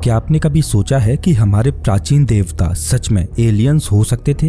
क्या आपने कभी सोचा है कि हमारे प्राचीन देवता सच में एलियंस हो सकते थे?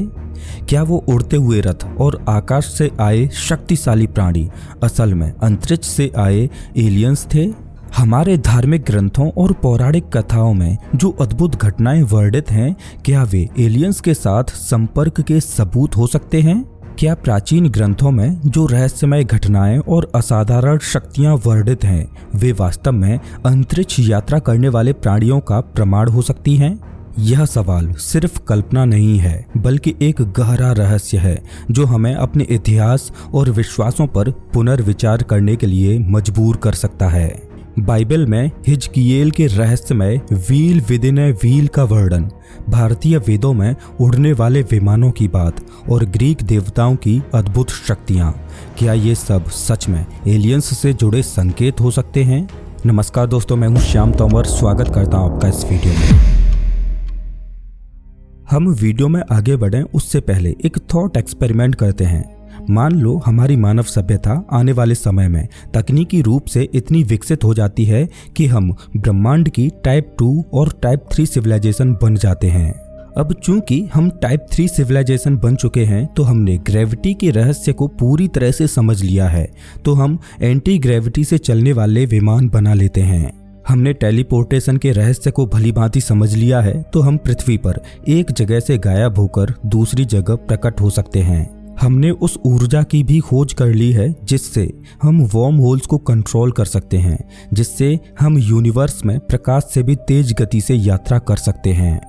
क्या वो उड़ते हुए रथ और आकाश से आए शक्तिशाली प्राणी असल में अंतरिक्ष से आए एलियंस थे? हमारे धार्मिक ग्रंथों और पौराणिक कथाओं में जो अद्भुत घटनाएं वर्णित हैं, क्या वे एलियंस के साथ संपर्क के सबूत हो सकते हैं? क्या प्राचीन ग्रंथों में जो रहस्यमय घटनाएं और असाधारण शक्तियां वर्णित हैं, वे वास्तव में अंतरिक्ष यात्रा करने वाले प्राणियों का प्रमाण हो सकती हैं? यह सवाल सिर्फ कल्पना नहीं है, बल्कि एक गहरा रहस्य है जो हमें अपने इतिहास और विश्वासों पर पुनर्विचार करने के लिए मजबूर कर सकता है। बाइबल में हिजकियेल के रहस्यमय wheel with in a wheel का वर्णन, भारतीय वेदों में उड़ने वाले विमानों की बात और ग्रीक देवताओं की अद्भुत शक्तियाँ, क्या ये सब सच में एलियंस से जुड़े संकेत हो सकते हैं? नमस्कार दोस्तों, मैं हूँ श्याम तोमर। स्वागत करता हूँ आपका इस वीडियो में। हम वीडियो में आगे बढ़ें उससे पहले एक थॉट एक्सपेरिमेंट करते हैं। मान लो हमारी मानव सभ्यता आने वाले समय में तकनीकी रूप से इतनी विकसित हो जाती है कि हम ब्रह्मांड की टाइप 2 और टाइप 3 सिविलाइजेशन बन जाते हैं। अब चूंकि हम टाइप 3 सिविलाइजेशन बन चुके हैं, तो हमने ग्रेविटी के रहस्य को पूरी तरह से समझ लिया है, तो हम एंटी ग्रेविटी से चलने वाले विमान बना लेते हैं। हमने टेलीपोर्टेशन के रहस्य को भलीभांति समझ लिया है, तो हम पृथ्वी पर एक जगह से गायब होकर दूसरी जगह प्रकट हो सकते हैं। हमने उस ऊर्जा की भी खोज कर ली है जिससे हम वर्म होल्स को कंट्रोल कर सकते हैं, जिससे हम यूनिवर्स में प्रकाश से भी तेज गति से यात्रा कर सकते हैं।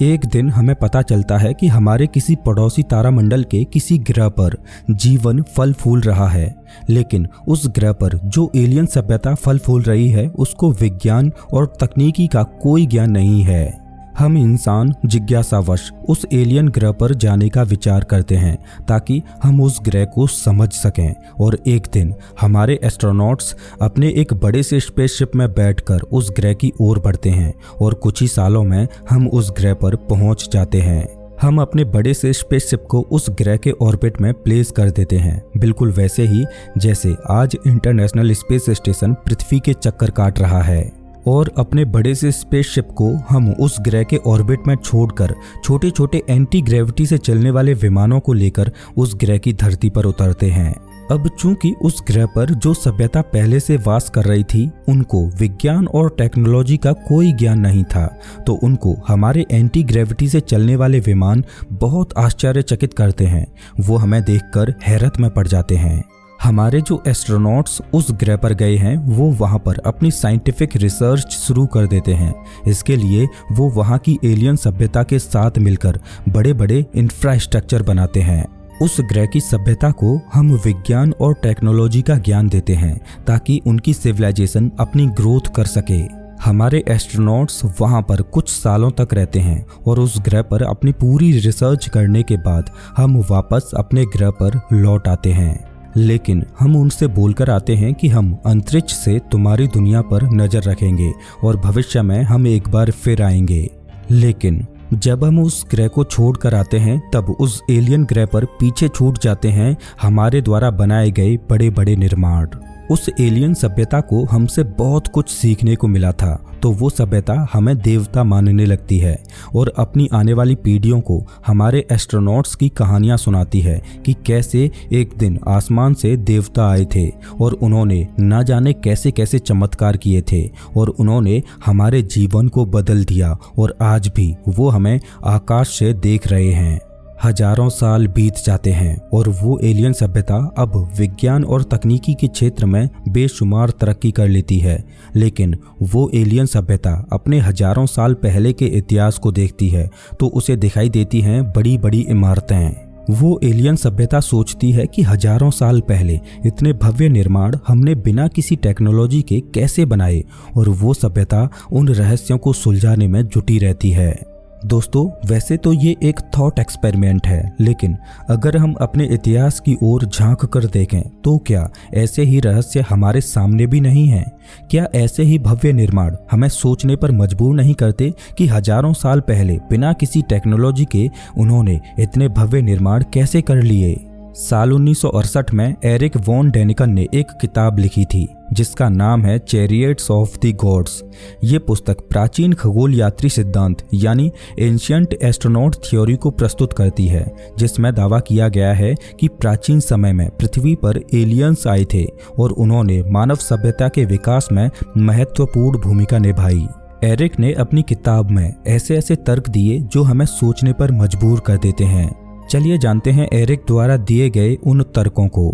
एक दिन हमें पता चलता है कि हमारे किसी पड़ोसी तारामंडल के किसी ग्रह पर जीवन फल फूल रहा है, लेकिन उस ग्रह पर जो एलियन सभ्यता फल फूल रही है उसको विज्ञान और तकनीकी का कोई ज्ञान नहीं है। हम इंसान जिज्ञासावश उस एलियन ग्रह पर जाने का विचार करते हैं ताकि हम उस ग्रह को समझ सकें, और एक दिन हमारे एस्ट्रोनॉट्स अपने एक बड़े से स्पेसशिप में बैठकर उस ग्रह की ओर बढ़ते हैं और कुछ ही सालों में हम उस ग्रह पर पहुंच जाते हैं। हम अपने बड़े से स्पेसशिप को उस ग्रह के ऑर्बिट में प्लेस कर देते हैं, बिल्कुल वैसे ही जैसे आज इंटरनेशनल स्पेस स्टेशन पृथ्वी के चक्कर काट रहा है। और अपने बड़े से स्पेसशिप को हम उस ग्रह के ऑर्बिट में छोड़कर छोटे छोटे एंटी ग्रेविटी से चलने वाले विमानों को लेकर उस ग्रह की धरती पर उतरते हैं। अब चूंकि उस ग्रह पर जो सभ्यता पहले से वास कर रही थी, उनको विज्ञान और टेक्नोलॉजी का कोई ज्ञान नहीं था, तो उनको हमारे एंटी ग्रेविटी से चलने वाले विमान बहुत आश्चर्यचकित करते हैं। वो हमें देखकर हैरत में पड़ जाते हैं। हमारे जो एस्ट्रोनॉट्स उस ग्रह पर गए हैं, वो वहाँ पर अपनी साइंटिफिक रिसर्च शुरू कर देते हैं। इसके लिए वो वहाँ की एलियन सभ्यता के साथ मिलकर बड़े बड़े इंफ्रास्ट्रक्चर बनाते हैं। उस ग्रह की सभ्यता को हम विज्ञान और टेक्नोलॉजी का ज्ञान देते हैं ताकि उनकी सिविलाइजेशन अपनी ग्रोथ कर सके। हमारे एस्ट्रोनॉट्स वहाँ पर कुछ सालों तक रहते हैं और उस ग्रह पर अपनी पूरी रिसर्च करने के बाद हम वापस अपने ग्रह पर लौट आते हैं। लेकिन हम उनसे बोलकर आते हैं कि हम अंतरिक्ष से तुम्हारी दुनिया पर नजर रखेंगे और भविष्य में हम एक बार फिर आएंगे। लेकिन जब हम उस ग्रह को छोड़ कर आते हैं, तब उस एलियन ग्रह पर पीछे छूट जाते हैं हमारे द्वारा बनाए गए बड़े बड़े निर्माण। उस एलियन सभ्यता को हमसे बहुत कुछ सीखने को मिला था, तो वो सभ्यता हमें देवता मानने लगती है और अपनी आने वाली पीढ़ियों को हमारे एस्ट्रोनॉट्स की कहानियां सुनाती है कि कैसे एक दिन आसमान से देवता आए थे और उन्होंने न जाने कैसे कैसे चमत्कार किए थे और उन्होंने हमारे जीवन को बदल दिया, और आज भी वो हमें आकाश से देख रहे हैं। हजारों साल बीत जाते हैं और वो एलियन सभ्यता अब विज्ञान और तकनीकी के क्षेत्र में बेशुमार तरक्की कर लेती है, लेकिन वो एलियन सभ्यता अपने हजारों साल पहले के इतिहास को देखती है तो उसे दिखाई देती हैं बड़ी बड़ी इमारतें। वो एलियन सभ्यता सोचती है कि हजारों साल पहले इतने भव्य निर्माण हमने बिना किसी टेक्नोलॉजी के कैसे बनाए, और वो सभ्यता उन रहस्यों को सुलझाने में जुटी रहती है। दोस्तों, वैसे तो ये एक थॉट एक्सपेरिमेंट है, लेकिन अगर हम अपने इतिहास की ओर झांक कर देखें तो क्या ऐसे ही रहस्य हमारे सामने भी नहीं हैं? क्या ऐसे ही भव्य निर्माण हमें सोचने पर मजबूर नहीं करते कि हजारों साल पहले बिना किसी टेक्नोलॉजी के उन्होंने इतने भव्य निर्माण कैसे कर लिए? साल 1968 में एरिक वॉन डेनिकन ने एक किताब लिखी थी जिसका नाम है चैरियट्स ऑफ द गॉड्स। ये पुस्तक प्राचीन खगोल यात्री सिद्धांत यानी एंशियंट एस्ट्रोनॉट थ्योरी को प्रस्तुत करती है, जिसमें दावा किया गया है कि प्राचीन समय में पृथ्वी पर एलियंस आए थे और उन्होंने मानव सभ्यता के विकास में महत्वपूर्ण भूमिका निभाई। एरिक ने अपनी किताब में ऐसे ऐसे तर्क दिए जो हमें सोचने पर मजबूर कर देते हैं। चलिए जानते हैं एरिक द्वारा दिए गए उन तर्कों को।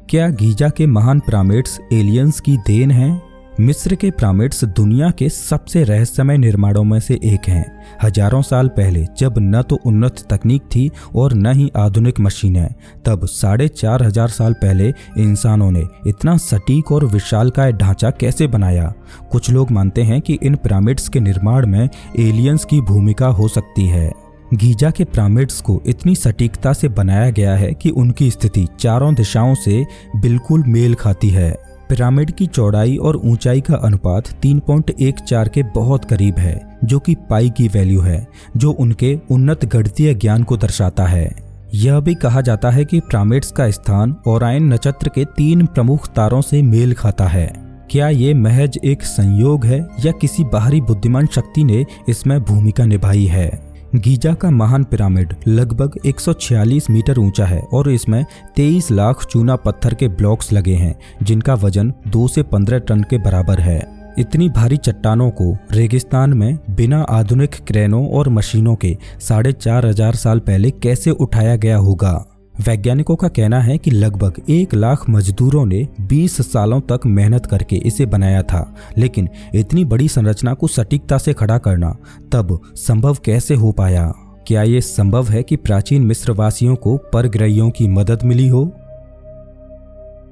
क्या गीजा के महान पिरामिड्स एलियंस की देन हैं? मिस्र के पिरामिड्स दुनिया के सबसे रहस्यमय निर्माणों में से एक हैं। हजारों साल पहले जब न तो उन्नत तकनीक थी और न ही आधुनिक मशीनें, तब 4500 साल पहले इंसानों ने इतना सटीक और विशालकाय ढांचा कैसे बनाया? कुछ लोग मानते हैं कि इन पिरामिड्स के निर्माण में एलियंस की भूमिका हो सकती है। गीजा के पिरामिड्स को इतनी सटीकता से बनाया गया है कि उनकी स्थिति चारों दिशाओं से बिल्कुल मेल खाती है। पिरामिड की चौड़ाई और ऊंचाई का अनुपात 3.14 के बहुत करीब है, जो कि पाई की वैल्यू है, जो उनके उन्नत गणितीय ज्ञान को दर्शाता है। यह भी कहा जाता है कि पिरामिड्स का स्थान ओरायन नक्षत्र के 3 प्रमुख तारों से मेल खाता है। क्या ये महज एक संयोग है या किसी बाहरी बुद्धिमान शक्ति ने इसमें भूमिका निभाई है? गीजा का महान पिरामिड लगभग 146 मीटर ऊंचा है और इसमें 23 लाख चूना पत्थर के ब्लॉक्स लगे हैं, जिनका वजन 2 से 15 टन के बराबर है। इतनी भारी चट्टानों को रेगिस्तान में बिना आधुनिक क्रेनों और मशीनों के 4500 साल पहले कैसे उठाया गया होगा? वैज्ञानिकों का कहना है कि लगभग 1 लाख मजदूरों ने 20 सालों तक मेहनत करके इसे बनाया था, लेकिन इतनी बड़ी संरचना को सटीकता से खड़ा करना तब संभव कैसे हो पाया? क्या ये संभव है कि प्राचीन मिस्रवासियों को परग्रहियों की मदद मिली हो?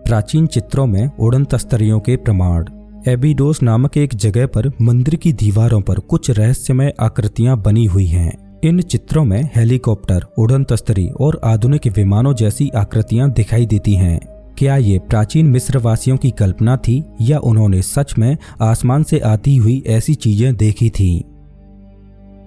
प्राचीन चित्रों में उड़न तस्तरियों के प्रमाण। एबिडोस नामक एक जगह पर मंदिर की दीवारों पर कुछ रहस्यमय आकृतियां बनी हुई हैं। इन चित्रों में हेलीकॉप्टर, उड़न तस्तरी और आधुनिक विमानों जैसी आकृतियां दिखाई देती हैं। क्या ये प्राचीन मिस्रवासियों की कल्पना थी या उन्होंने सच में आसमान से आती हुई ऐसी चीजें देखी थीं?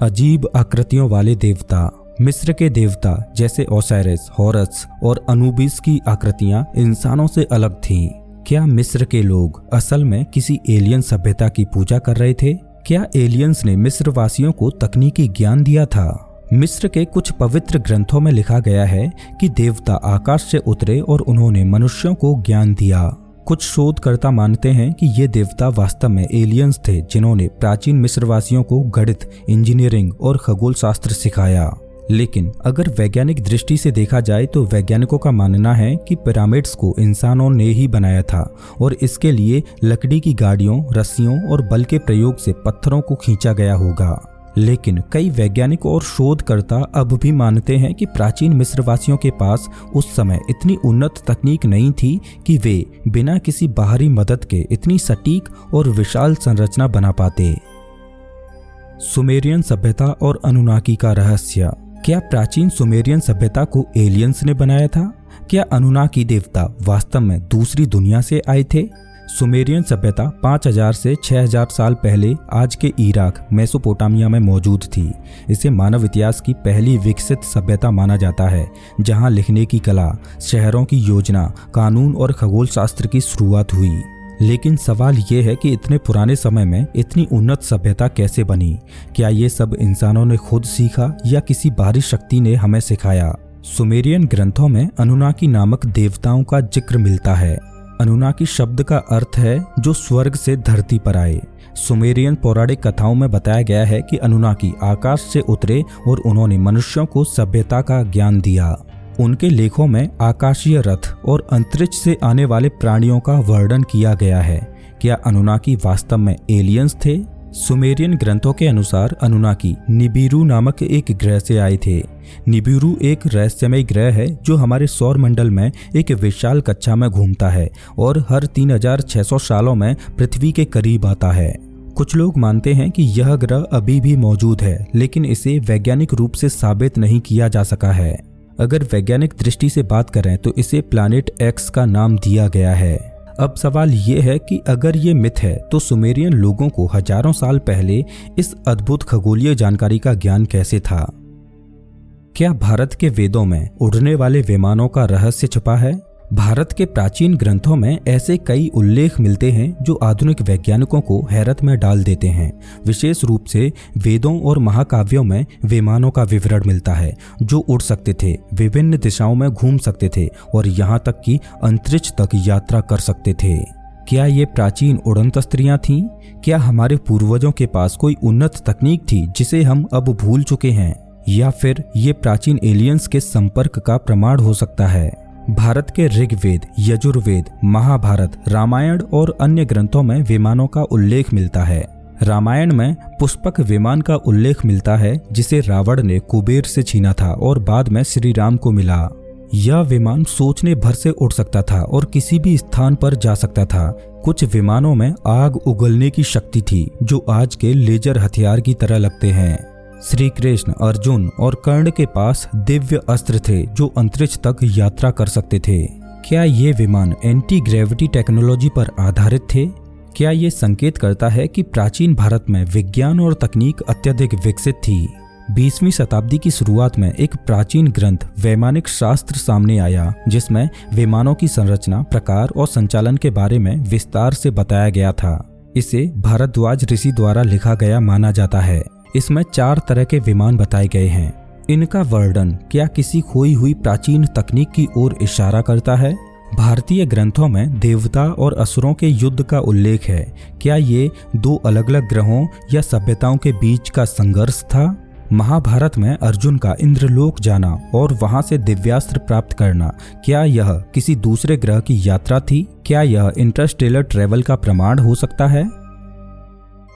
अजीब आकृतियों वाले देवता। मिस्र के देवता जैसे ओसाइरिस, हॉरस और अनुबिस की आकृतियां इंसानों से अलग थीं। क्या मिस्र के लोग असल में किसी एलियन सभ्यता की पूजा कर रहे थे? क्या एलियंस ने मिस्र वासियों को तकनीकी ज्ञान दिया था? मिस्र के कुछ पवित्र ग्रंथों में लिखा गया है कि देवता आकाश से उतरे और उन्होंने मनुष्यों को ज्ञान दिया। कुछ शोधकर्ता मानते हैं कि ये देवता वास्तव में एलियंस थे जिन्होंने प्राचीन मिस्रवासियों को गणित, इंजीनियरिंग और खगोल शास्त्र सिखाया। लेकिन अगर वैज्ञानिक दृष्टि से देखा जाए तो वैज्ञानिकों का मानना है कि पिरामिड्स को इंसानों ने ही बनाया था और इसके लिए लकड़ी की गाड़ियों, रस्सियों और बल के प्रयोग से पत्थरों को खींचा गया होगा। लेकिन कई वैज्ञानिक और शोधकर्ता अब भी मानते हैं कि प्राचीन मिस्रवासियों के पास उस समय इतनी उन्नत तकनीक नहीं थी कि वे बिना किसी बाहरी मदद के इतनी सटीक और विशाल संरचना बना पाते। सुमेरियन सभ्यता और अनुनाकी का रहस्य। क्या प्राचीन सुमेरियन सभ्यता को एलियंस ने बनाया था? क्या अनुनाकी देवता वास्तव में दूसरी दुनिया से आए थे? सुमेरियन सभ्यता 5000 से 6000 साल पहले आज के इराक, मेसोपोटामिया में मौजूद थी। इसे मानव इतिहास की पहली विकसित सभ्यता माना जाता है, जहां लिखने की कला, शहरों की योजना, कानून और खगोल शास्त्र की शुरुआत हुई। लेकिन सवाल ये है कि इतने पुराने समय में इतनी उन्नत सभ्यता कैसे बनी? क्या ये सब इंसानों ने खुद सीखा या किसी बाहरी शक्ति ने हमें सिखाया? सुमेरियन ग्रंथों में अनुनाकी नामक देवताओं का जिक्र मिलता है। अनुनाकी शब्द का अर्थ है जो स्वर्ग से धरती पर आए। सुमेरियन पौराणिक कथाओं में बताया गया है कि अनुनाकी आकाश से उतरे और उन्होंने मनुष्यों को सभ्यता का ज्ञान दिया। उनके लेखों में आकाशीय रथ और अंतरिक्ष से आने वाले प्राणियों का वर्णन किया गया है। क्या अनुनाकी वास्तव में एलियंस थे? सुमेरियन ग्रंथों के अनुसार अनुनाकी निबिरू नामक एक ग्रह से आए थे। निबिरू एक रहस्यमय ग्रह है जो हमारे सौर मंडल में एक विशाल कक्षा में घूमता है और हर 3600 सालों में पृथ्वी के करीब आता है। कुछ लोग मानते हैं कि यह ग्रह अभी भी मौजूद है, लेकिन इसे वैज्ञानिक रूप से साबित नहीं किया जा सका है। अगर वैज्ञानिक दृष्टि से बात करें तो इसे प्लैनेट एक्स का नाम दिया गया है। अब सवाल ये है कि अगर ये मिथ है तो सुमेरियन लोगों को हजारों साल पहले इस अद्भुत खगोलीय जानकारी का ज्ञान कैसे था? क्या भारत के वेदों में उड़ने वाले विमानों का रहस्य छुपा है? भारत के प्राचीन ग्रंथों में ऐसे कई उल्लेख मिलते हैं जो आधुनिक वैज्ञानिकों को हैरत में डाल देते हैं। विशेष रूप से वेदों और महाकाव्यों में विमानों का विवरण मिलता है जो उड़ सकते थे, विभिन्न दिशाओं में घूम सकते थे और यहाँ तक कि अंतरिक्ष तक यात्रा कर सकते थे। क्या ये प्राचीन उड़न तस्त्रियां थीं? क्या हमारे पूर्वजों के पास कोई उन्नत तकनीक थी जिसे हम अब भूल चुके हैं, या फिर ये प्राचीन एलियंस के संपर्क का प्रमाण हो सकता है? भारत के ऋग्वेद, यजुर्वेद, महाभारत, रामायण और अन्य ग्रंथों में विमानों का उल्लेख मिलता है। रामायण में पुष्पक विमान का उल्लेख मिलता है जिसे रावण ने कुबेर से छीना था और बाद में श्री राम को मिला। यह विमान सोचने भर से उड़ सकता था और किसी भी स्थान पर जा सकता था। कुछ विमानों में आग उगलने की शक्ति थी जो आज के लेजर हथियार की तरह लगते हैं। श्री कृष्ण, अर्जुन और कर्ण के पास दिव्य अस्त्र थे जो अंतरिक्ष तक यात्रा कर सकते थे। क्या ये विमान एंटी ग्रेविटी टेक्नोलॉजी पर आधारित थे? क्या ये संकेत करता है कि प्राचीन भारत में विज्ञान और तकनीक अत्यधिक विकसित थी? 20वीं शताब्दी की शुरुआत में एक प्राचीन ग्रंथ वैमानिक शास्त्र सामने आया जिसमें विमानों की संरचना, प्रकार और संचालन के बारे में विस्तार से बताया गया था। इसे भारद्वाज ऋषि द्वारा लिखा गया माना जाता है। इसमें 4 तरह के विमान बताए गए हैं। इनका वर्णन क्या किसी खोई हुई प्राचीन तकनीक की ओर इशारा करता है? भारतीय ग्रंथों में देवता और असुरों के युद्ध का उल्लेख है। क्या ये 2 अलग अलग ग्रहों या सभ्यताओं के बीच का संघर्ष था? महाभारत में अर्जुन का इंद्रलोक जाना और वहां से दिव्यास्त्र प्राप्त करना, क्या यह किसी दूसरे ग्रह की यात्रा थी? क्या यह इंटरस्टेलर ट्रेवल का प्रमाण हो सकता है?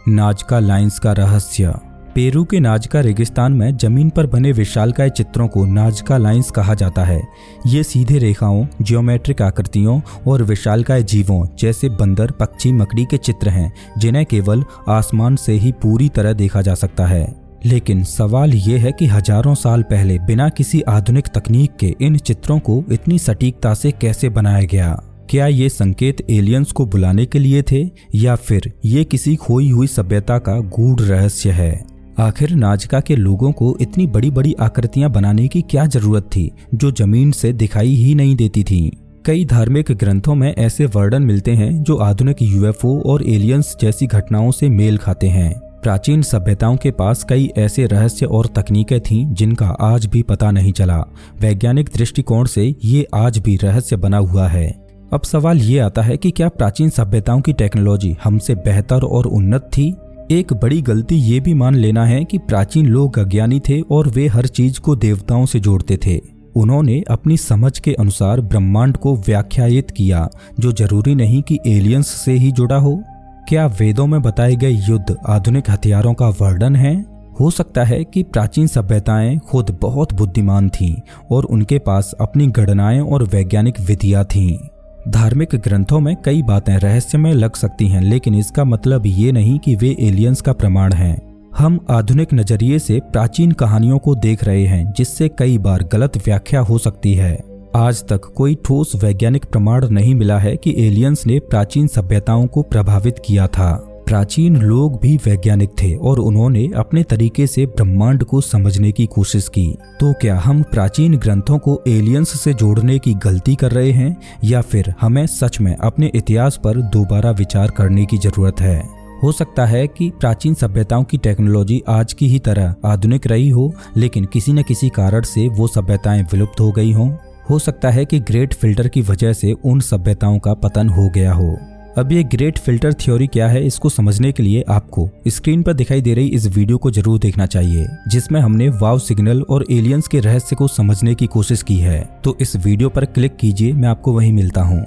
नाजका लाइंस का रहस्य। पेरू के नाजका रेगिस्तान में जमीन पर बने विशालकाय चित्रों को नाजका लाइंस कहा जाता है। ये सीधे रेखाओं, जियोमेट्रिक आकृतियों और विशालकाय जीवों जैसे बंदर, पक्षी, मकड़ी के चित्र हैं जिन्हें केवल आसमान से ही पूरी तरह देखा जा सकता है। लेकिन सवाल ये है कि हजारों साल पहले बिना किसी आधुनिक तकनीक के इन चित्रों को इतनी सटीकता से कैसे बनाया गया? क्या ये संकेत एलियंस को बुलाने के लिए थे या फिर ये किसी खोई हुई सभ्यता का गूढ़ रहस्य है? आखिर नाजका के लोगों को इतनी बड़ी बड़ी आकृतियां बनाने की क्या जरूरत थी जो जमीन से दिखाई ही नहीं देती थीं? कई धार्मिक ग्रंथों में ऐसे वर्णन मिलते हैं जो आधुनिक यूएफओ और एलियंस जैसी घटनाओं से मेल खाते हैं। प्राचीन सभ्यताओं के पास कई ऐसे रहस्य और तकनीकें थीं जिनका आज भी पता नहीं चला। वैज्ञानिक दृष्टिकोण से ये आज भी रहस्य बना हुआ है। अब सवाल ये आता है कि क्या प्राचीन सभ्यताओं की टेक्नोलॉजी हमसे बेहतर और उन्नत थी? एक बड़ी गलती ये भी मान लेना है कि प्राचीन लोग अज्ञानी थे और वे हर चीज को देवताओं से जोड़ते थे। उन्होंने अपनी समझ के अनुसार ब्रह्मांड को व्याख्यायित किया जो जरूरी नहीं कि एलियंस से ही जुड़ा हो। क्या वेदों में बताए गए युद्ध आधुनिक हथियारों का वर्णन है? हो सकता है कि प्राचीन सभ्यताएं खुद बहुत बुद्धिमान थीं और उनके पास अपनी गणनाएं और वैज्ञानिक विधियां थीं। धार्मिक ग्रंथों में कई बातें रहस्यमय लग सकती हैं, लेकिन इसका मतलब ये नहीं कि वे एलियंस का प्रमाण हैं। हम आधुनिक नजरिए से प्राचीन कहानियों को देख रहे हैं जिससे कई बार गलत व्याख्या हो सकती है। आज तक कोई ठोस वैज्ञानिक प्रमाण नहीं मिला है कि एलियंस ने प्राचीन सभ्यताओं को प्रभावित किया था। प्राचीन लोग भी वैज्ञानिक थे और उन्होंने अपने तरीके से ब्रह्मांड को समझने की कोशिश की। तो क्या हम प्राचीन ग्रंथों को एलियंस से जोड़ने की गलती कर रहे हैं या फिर हमें सच में अपने इतिहास पर दोबारा विचार करने की जरूरत है? हो सकता है कि प्राचीन सभ्यताओं की टेक्नोलॉजी आज की ही तरह आधुनिक रही हो, लेकिन किसी न किसी कारण से वो सभ्यताएं विलुप्त हो गई हों। हो सकता है कि ग्रेट फिल्टर की वजह से उन सभ्यताओं का पतन हो गया हो। अब ये ग्रेट फिल्टर थ्योरी क्या है, इसको समझने के लिए आपको स्क्रीन पर दिखाई दे रही इस वीडियो को जरूर देखना चाहिए, जिसमें हमने वाव सिग्नल और एलियंस के रहस्य को समझने की कोशिश की है। तो इस वीडियो पर क्लिक कीजिए, मैं आपको वहीं मिलता हूँ।